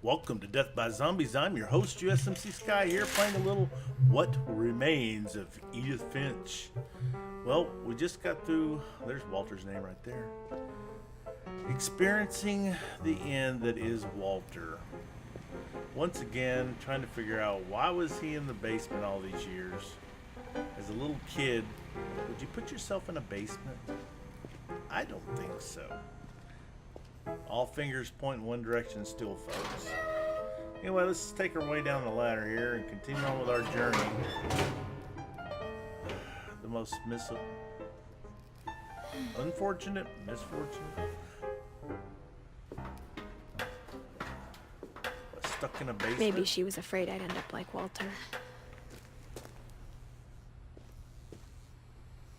Welcome to Death by Zombies. I'm your host, USMCsky, here playing a little What Remains of Edith Finch. Well, we just got through, there's Walter's name right there, experiencing the end that is Walter. Once again, trying to figure out why was he in the basement all these years. As a little kid, would you put yourself in a basement? I don't think so. All fingers point in one direction still, folks. Anyway, let's take our way down the ladder here and continue on with our journey. The most unfortunate misfortune. Stuck in a basement. Maybe she was afraid I'd end up like Walter.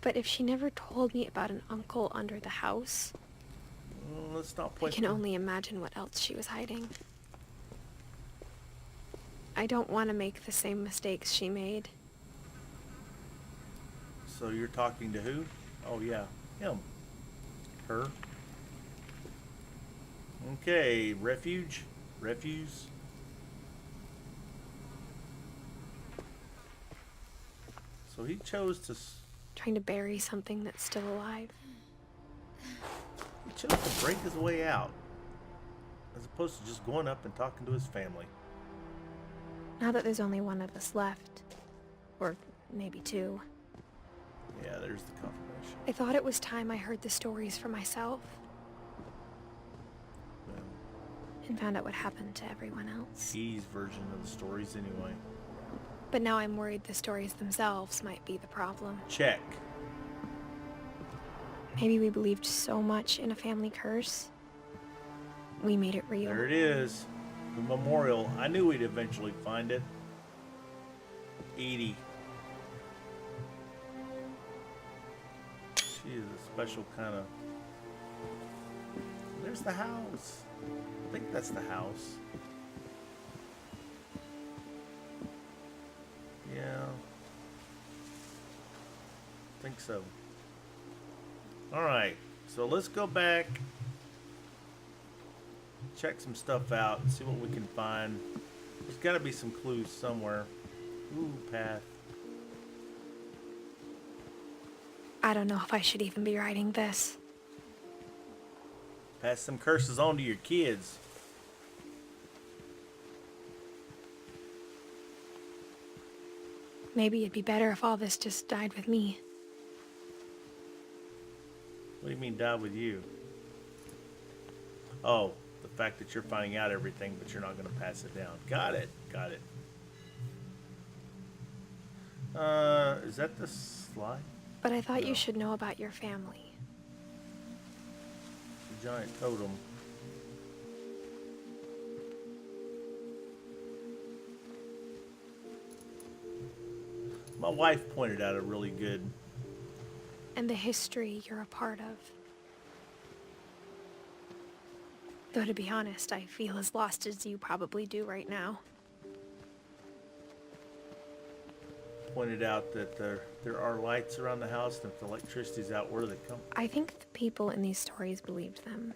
But if she never told me about an uncle under the house, let's not play. I can only imagine what else she was hiding. I don't want to make the same mistakes she made. So you're talking to who? Oh yeah, him. Her. Okay, refuse. So he chose to... Trying to bury something that's still alive. He chose to break his way out, as opposed to just going up and talking to his family. Now that there's only one of us left, or maybe two. Yeah, there's the confirmation. I thought it was time I heard the stories for myself. Well, and found out what happened to everyone else. E's version of the stories anyway. But now I'm worried the stories themselves might be the problem. Check. Maybe we believed so much in a family curse, we made it real. There it is. The memorial. I knew we'd eventually find it. Edie. She is a special kind of... There's the house. I think that's the house. Yeah. I think so. Alright. So let's go back. Check some stuff out and see what we can find. There's got to be some clues somewhere. Ooh, path. I don't know if I should even be writing this. Pass some curses on to your kids. Maybe it'd be better if all this just died with me. What do you mean die with you? Oh, the fact that you're finding out everything, but you're not going to pass it down. Got it. Is that the slide? But I thought No. you should know about your family. The giant totem. My wife pointed out a really good... And the history you're a part of. Though to be honest, I feel as lost as you probably do right now. Pointed out that there are lights around the house, and if the electricity's out, where do they come? I think the people in these stories believed them,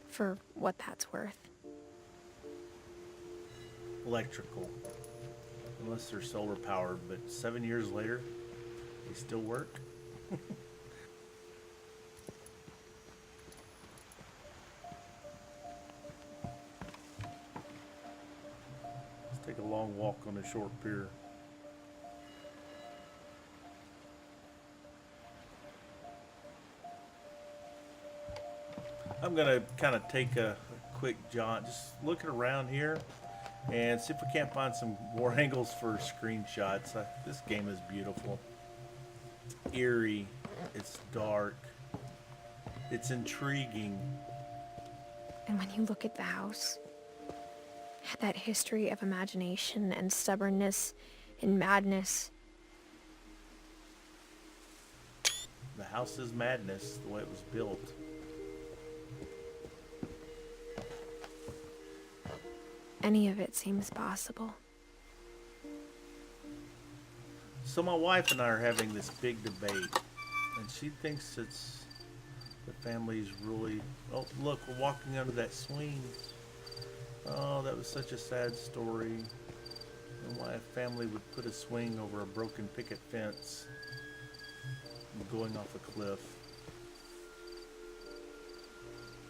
for what that's worth. Electrical. Unless they're solar powered, but 7 years later, they still work. Let's take a long walk on a short pier. I'm gonna kind of take a quick jaunt, just looking around here and see if we can't find some more angles for screenshots. This game is beautiful. Eerie. It's dark. It's intriguing. And when you look at the house, that history of imagination and stubbornness and madness. The house is madness, the way it was built. Any of it seems possible. So my wife and I are having this big debate, and she thinks it's the family's really... Oh, look, we're walking under that swing. Oh, that was such a sad story. And why a family would put a swing over a broken picket fence and going off a cliff.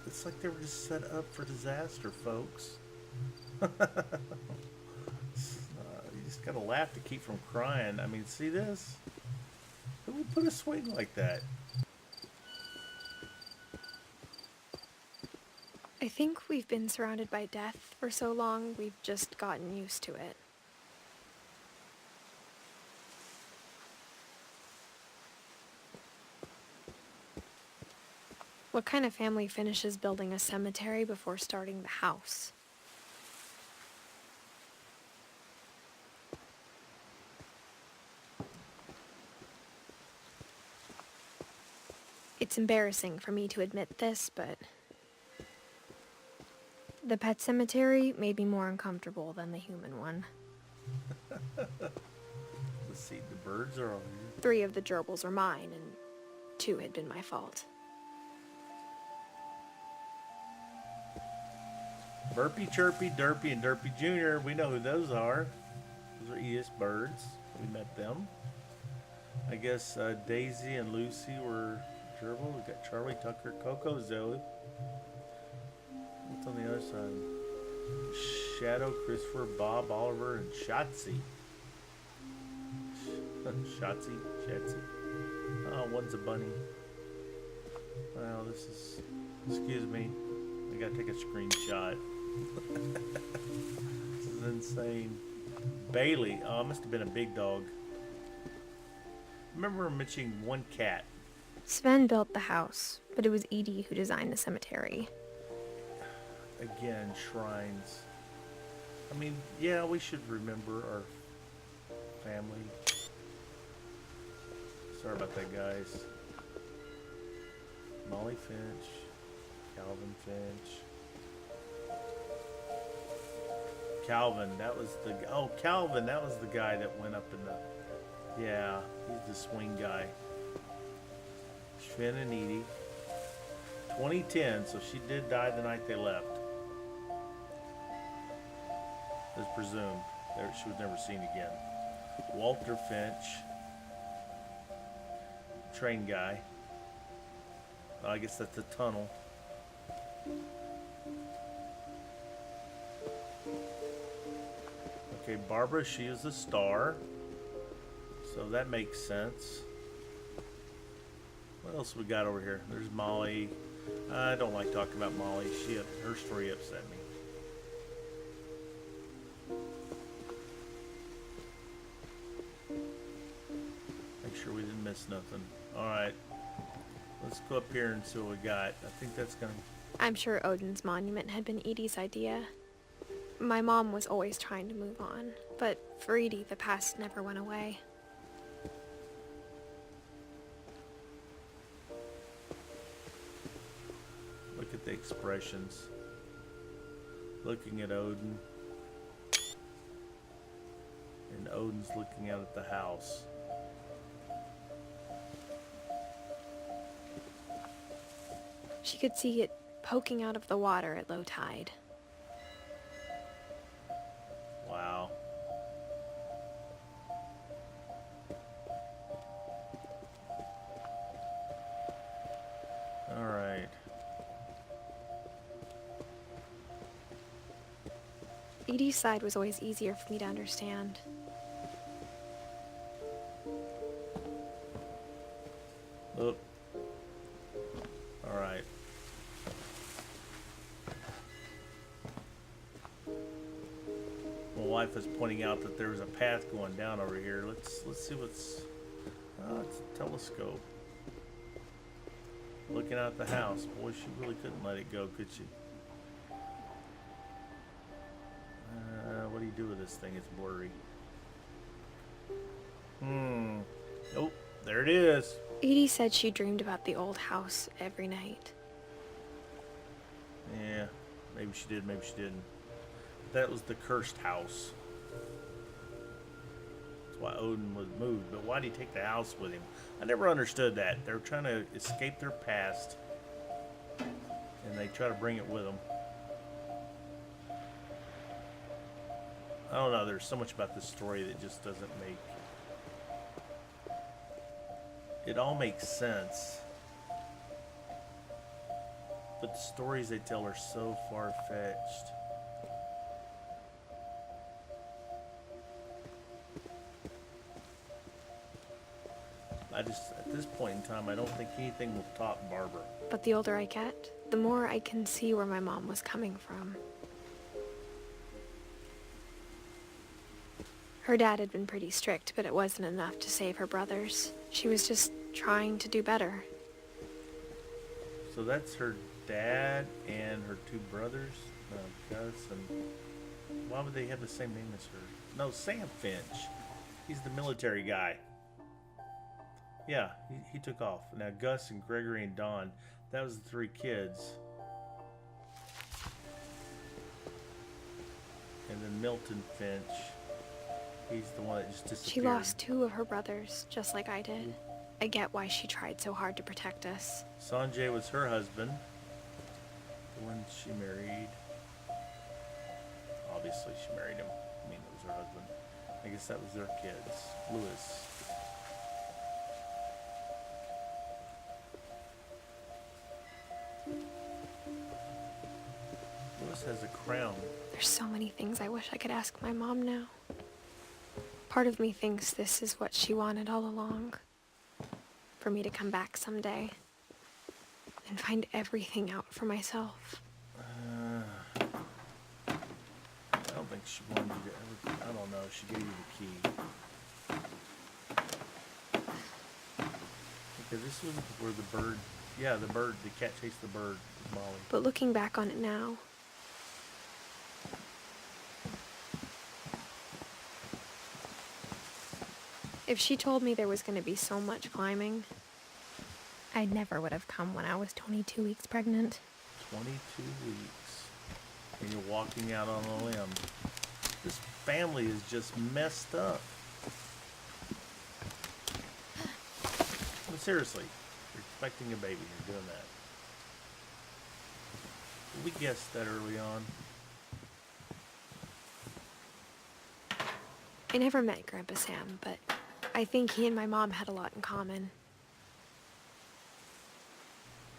It's like they were just set up for disaster, folks. You just gotta laugh to keep from crying. I mean, see this? Who would put a swing like that? I think we've been surrounded by death for so long, we've just gotten used to it. What kind of family finishes building a cemetery before starting the house? It's embarrassing for me to admit this, but the pet cemetery made me more uncomfortable than the human one. Let's see, the birds are over here. 3 of the gerbils are mine, and 2 had been my fault. Burpy, Chirpy, Derpy, and Derpy Jr. We know who those are. Those are Edith's birds. We met them. I guess Daisy and Lucy were gerbil. We got Charlie, Tucker, Coco, Zoe. What's on the other side? Shadow, Christopher, Bob, Oliver, and Shotzi. Shotzi. Oh, one's a bunny. Wow, this is... Excuse me. I gotta take a screenshot. This is insane. Bailey. Oh, it must have been a big dog. I remember mentioning one cat. Sven built the house, but it was Edie who designed the cemetery. Again, shrines. I mean, yeah, we should remember our family. Sorry about that, guys. Molly Finch. Calvin Finch. Calvin, that was the... Oh, Calvin, that was the guy that went up in the... Yeah, he's the swing guy. Sven and Edie. 2010, so she did die the night they left. As presumed. She was never seen again. Walter Finch. Train guy. I guess that's the tunnel. Okay, Barbara, she is a star. So that makes sense. What else we got over here? There's Molly. I don't like talking about Molly. Her story upset me. Make sure we didn't miss nothing. Alright. Let's go up here and see what we got. I think that's gonna... I'm sure Odin's monument had been Edie's idea. My mom was always trying to move on, but for Edie, the past never went away. Look at the expressions. Looking at Odin. And Odin's looking out at the house. She could see it poking out of the water at low tide. Wow. All right. Edie's side was always easier for me to understand. Look. All right. My wife is pointing out that there's a path going down over here. Let's see what's... it's a telescope. Looking out the house. Boy, she really couldn't let it go, could she? What do you do with this thing? It's blurry. Oh, there it is. Edie said she dreamed about the old house every night. Yeah, maybe she did, maybe she didn't. That was the cursed house. That's why Odin was moved. But why did he take the house with him? I never understood that. They were trying to escape their past, and they try to bring it with them. I don't know. There's so much about this story that just doesn't make... It all makes sense. But the stories they tell are so far-fetched. At this point in time, I don't think anything will top Barbara. But the older I get, the more I can see where my mom was coming from. Her dad had been pretty strict, but it wasn't enough to save her brothers. She was just trying to do better. So that's her dad and her two brothers, Gus and... Why would they have the same name as her? No, Sam Finch. He's the military guy. Yeah, he took off. Now Gus and Gregory and Don, that was the three kids. And then Milton Finch, he's the one that just disappeared. She lost 2 of her brothers, just like I did. I get why she tried so hard to protect us. Sanjay was her husband, the one she married. Obviously she married him. I mean, it was her husband. I guess that was their kids. Louis. Louis has a crown. There's so many things I wish I could ask my mom now. Part of me thinks this is what she wanted all along. For me to come back someday and find everything out for myself. I don't think she wanted you to ever... I don't know. She gave you the key. Okay, this was where the bird... Yeah, the bird. The cat chased the bird with Molly. But looking back on it now... If she told me there was going to be so much climbing, I never would have come when I was 22 weeks pregnant. 22 weeks. And you're walking out on a limb. This family is just messed up. I mean, seriously. You're expecting a baby. You're doing that. We guessed that early on. I never met Grandpa Sam, but I think he and my mom had a lot in common.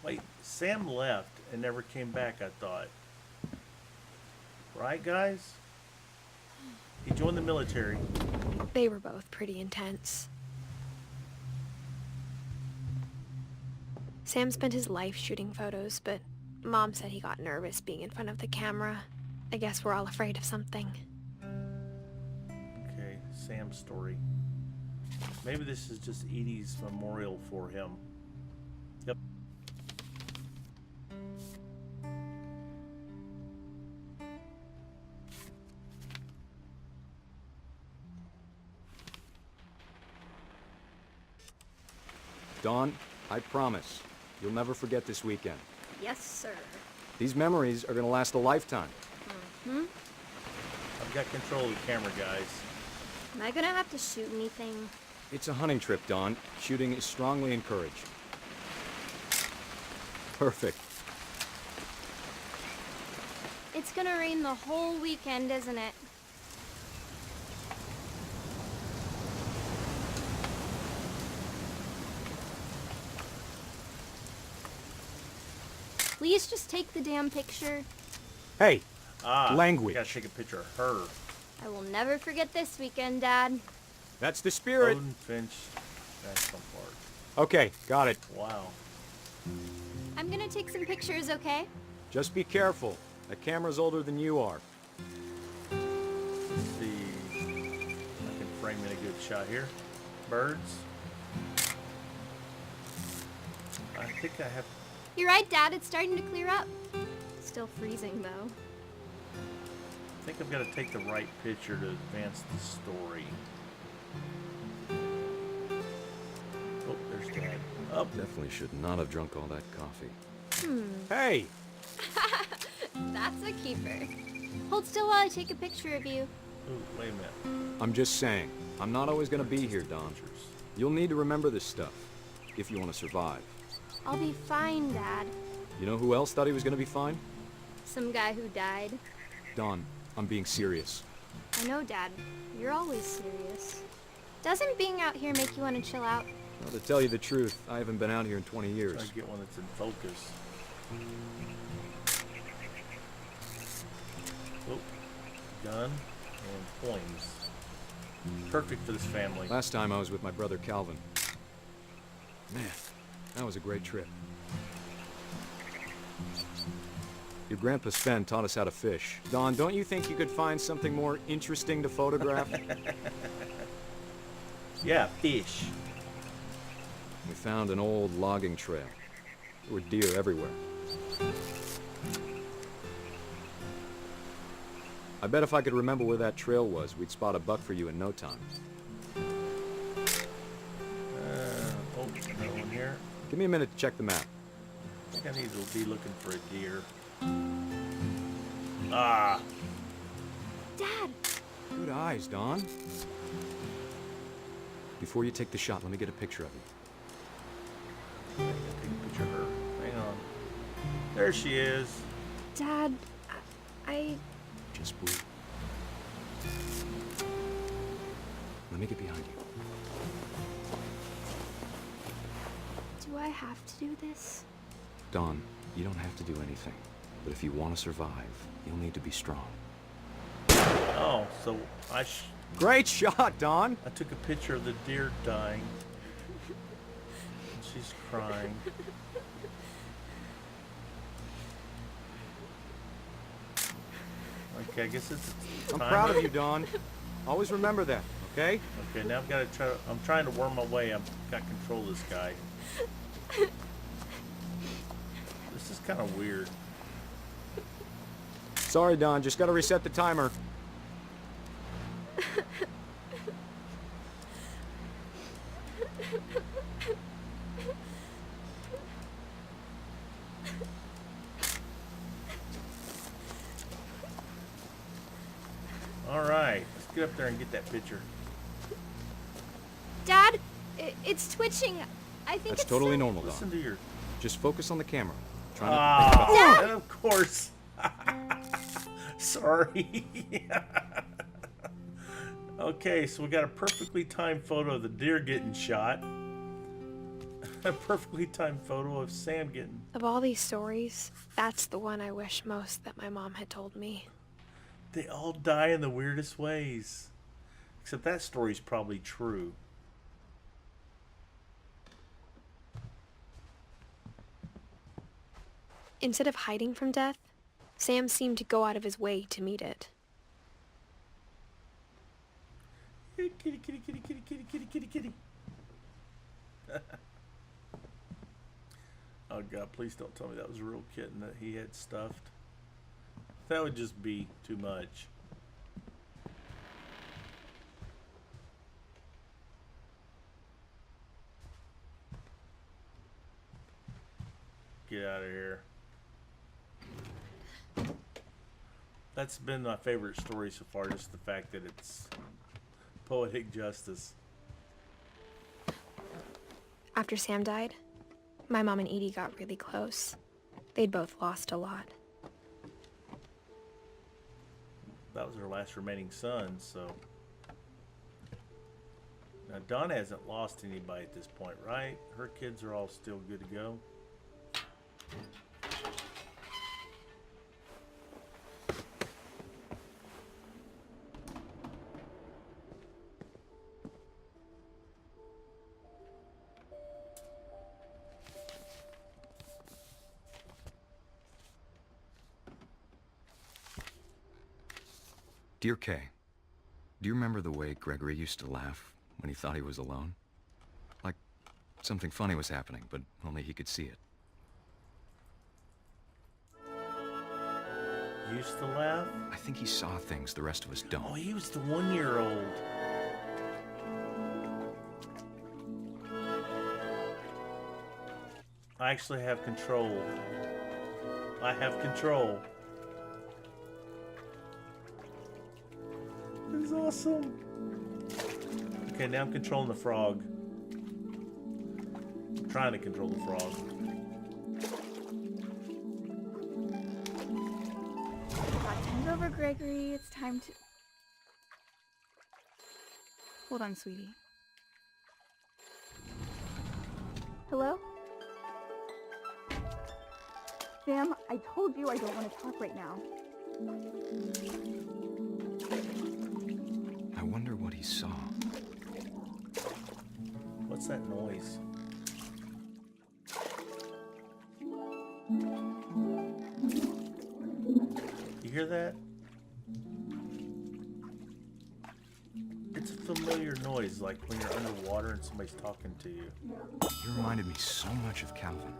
Wait, Sam left and never came back, I thought. Right, guys? He joined the military. They were both pretty intense. Sam spent his life shooting photos, but Mom said he got nervous being in front of the camera. I guess we're all afraid of something. Okay, Sam's story. Maybe this is just Edie's memorial for him. Yep. Dawn, I promise, you'll never forget this weekend. Yes, sir. These memories are gonna last a lifetime. I've got control of the camera, guys. Am I gonna have to shoot anything? It's a hunting trip, Dawn. Shooting is strongly encouraged. Perfect. It's gonna rain the whole weekend, isn't it? Please just take the damn picture. Hey, We language. gotta take a picture of her. I will never forget this weekend, Dad. That's the spirit. Odin Finch National Park. Okay, got it. Wow. I'm gonna take some pictures, okay? Just be careful. That camera's older than you are. Let's see. I can frame in a good shot here. Birds. I think I have... You're right, Dad. It's starting to clear up. Still freezing, though. I think I've got to take the right picture to advance the story. Oh, there's Dad. Oh, Definitely should not have drunk all that coffee. Hey! That's a keeper. Hold still while I take a picture of you. ooh, wait a minute. I'm just saying, I'm not always gonna be here, Dawn. You'll need to remember this stuff, if you want to survive. I'll be fine, Dad. You know who else thought he was gonna be fine? Some guy who died. Dawn, I'm being serious. I know, Dad. You're always serious. Doesn't being out here make you want to chill out? Well, to tell you the truth, I haven't been out here in 20 years. Try to get one that's in focus. Oh, gun and coins. Perfect for this family. Last time I was with my brother Calvin. Man, that was a great trip. Your grandpa Sven taught us how to fish. Don, don't you think you could find something more interesting to photograph? Yeah, fish. We found an old logging trail. There were deer everywhere. I bet if I could remember where that trail was, we'd spot a buck for you in no time. Oh, no one here. Give me a minute to check the map. I think I need to be looking for a deer. Ah! Dad! Good eyes, Don. Before you take the shot, let me get a picture of you. I gotta take a picture of her. Hang on. There she is. Dad, I... Just breathe. Let me get behind you. Do I have to do this? Don, you don't have to do anything. But if you want to survive, you'll need to be strong. Oh, so Great shot, Don! I took a picture of the deer dying. She's crying. Okay, I guess it's I'm time. proud of you, Don. Always remember that, okay? Okay, now I've got to try. I'm trying to worm my way. I've got control of this guy. This is kind of weird. Sorry, Don. Just gotta reset the timer. All right, let's get up there and get that picture. Dad! It's twitching. I think That's it's totally some- normal, Listen Don. to your. Just focus on the camera. Try not to think about Ah, and of course. Sorry. Okay, so we got a perfectly timed photo of the deer getting shot. A perfectly timed photo of Sam getting. Of all these stories, that's the one I wish most that my mom had told me. They all die in the weirdest ways. Except that story's probably true. Instead of hiding from death, Sam seemed to go out of his way to meet it. Kitty, kitty, kitty, kitty, kitty, kitty, kitty, kitty, kitty. Oh God, please don't tell me that was a real kitten that he had stuffed. That would just be too much. Get out of here. That's been my favorite story so far, just the fact that it's poetic justice. After Sam died, my mom and Edie got really close. They'd both lost a lot. That was her last remaining son, so. Now, Donna hasn't lost anybody at this point, right? Her kids are all still good to go. Dear Kay, do you remember the way Gregory used to laugh when he thought he was alone? Like something funny was happening, but only he could see it. Used to laugh? I think he saw things the rest of us Oh, don't. he was the 1-year-old. I actually have control. I have control. This is awesome. Okay, now I'm controlling the frog. I'm trying to control the frog. Got turned over, Gregory. It's time to... Hold on, sweetie. Hello? Sam, I told you I don't want to talk right now. I wonder what he saw. What's that noise? You hear that? It's a familiar noise, like when you're underwater and somebody's talking to you. He reminded me so much of Calvin.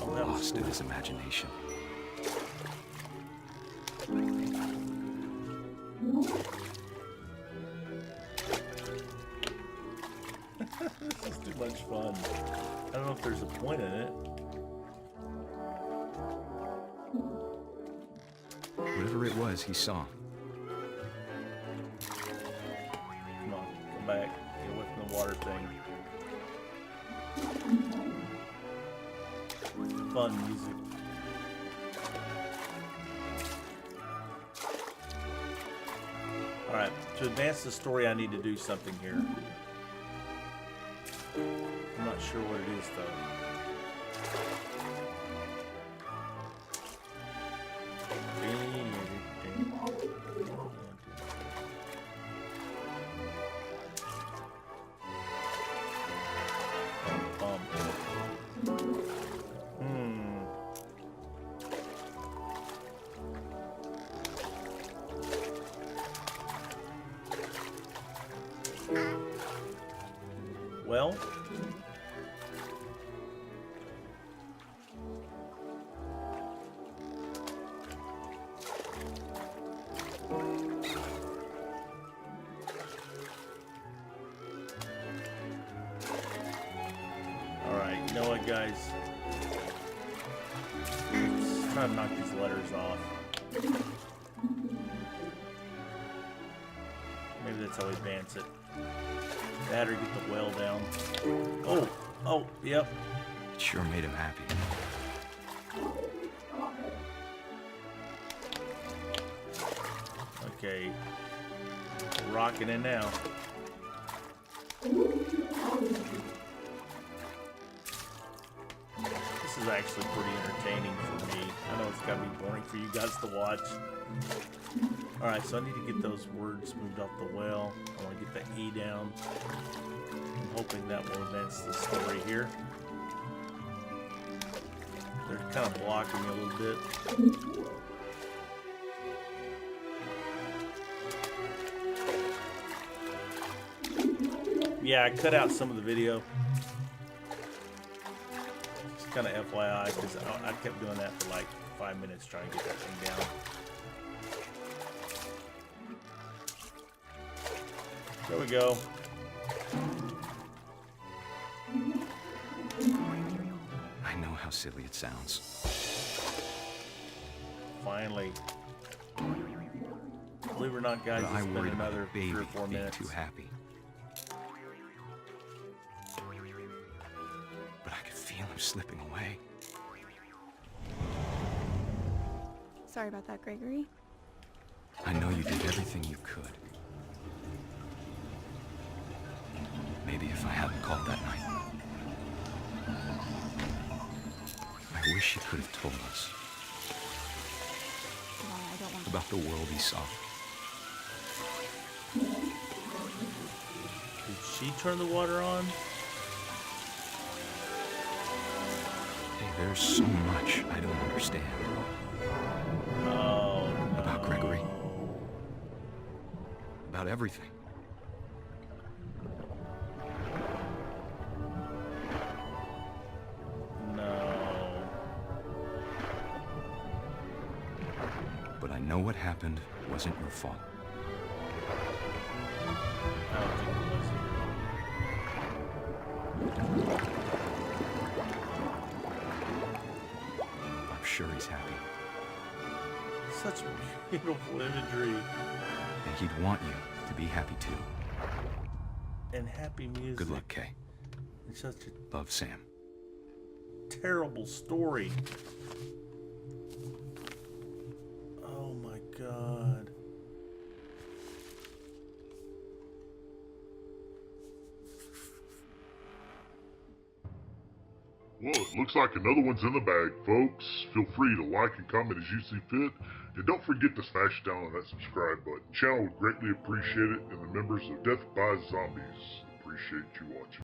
Oh, that was Lost in cool. his imagination. This is too much fun. I don't know if there's a point in it. Whatever it was, he saw. Come on, come back. Get away from the water thing. Fun music. Alright, to advance the story, I need to do something here. I'm not sure what it is, though. Well, alright, you know what, guys? Let's try to knock these letters off. Maybe that's how we advance it. That or get the well down. Oh, yep. It sure made him happy. Okay. We're rocking in now. This is actually pretty entertaining for me. I know it's gotta be boring for you guys to watch. Alright, so I need to get those words moved off the well. I want to get the E down. I'm hoping that will advance the story here. They're kind of blocking me a little bit. Yeah, I cut out some of the video. Just kind of FYI, because I kept doing that for like 5 minutes trying to get that thing down. There we go. I know how silly it sounds. Finally. Believe it or not, guys, But I it's been worried about another a baby 3 or 4 being minutes. too happy. But I could feel him slipping away. Sorry about that, Gregory. I know you did everything you could. Maybe if I hadn't called that night. I wish he could have told us Come on, I don't want about the world he saw. Did she turn the water on? Hey, there's so much I don't understand Oh, no. about Gregory. About everything. No. But I know what happened wasn't your fault. I don't think it was I'm sure he's happy. either. Such beautiful imagery And he'd want you to be happy too. and happy music. Good luck, Kay. It's such a Love, Sam. terrible story. Oh my god. Well, it looks like another one's in the bag, folks. Feel free to like and comment as you see fit. And don't forget to smash down on that subscribe button. The channel would greatly appreciate it, and the members of Death by Zombies appreciate you watching.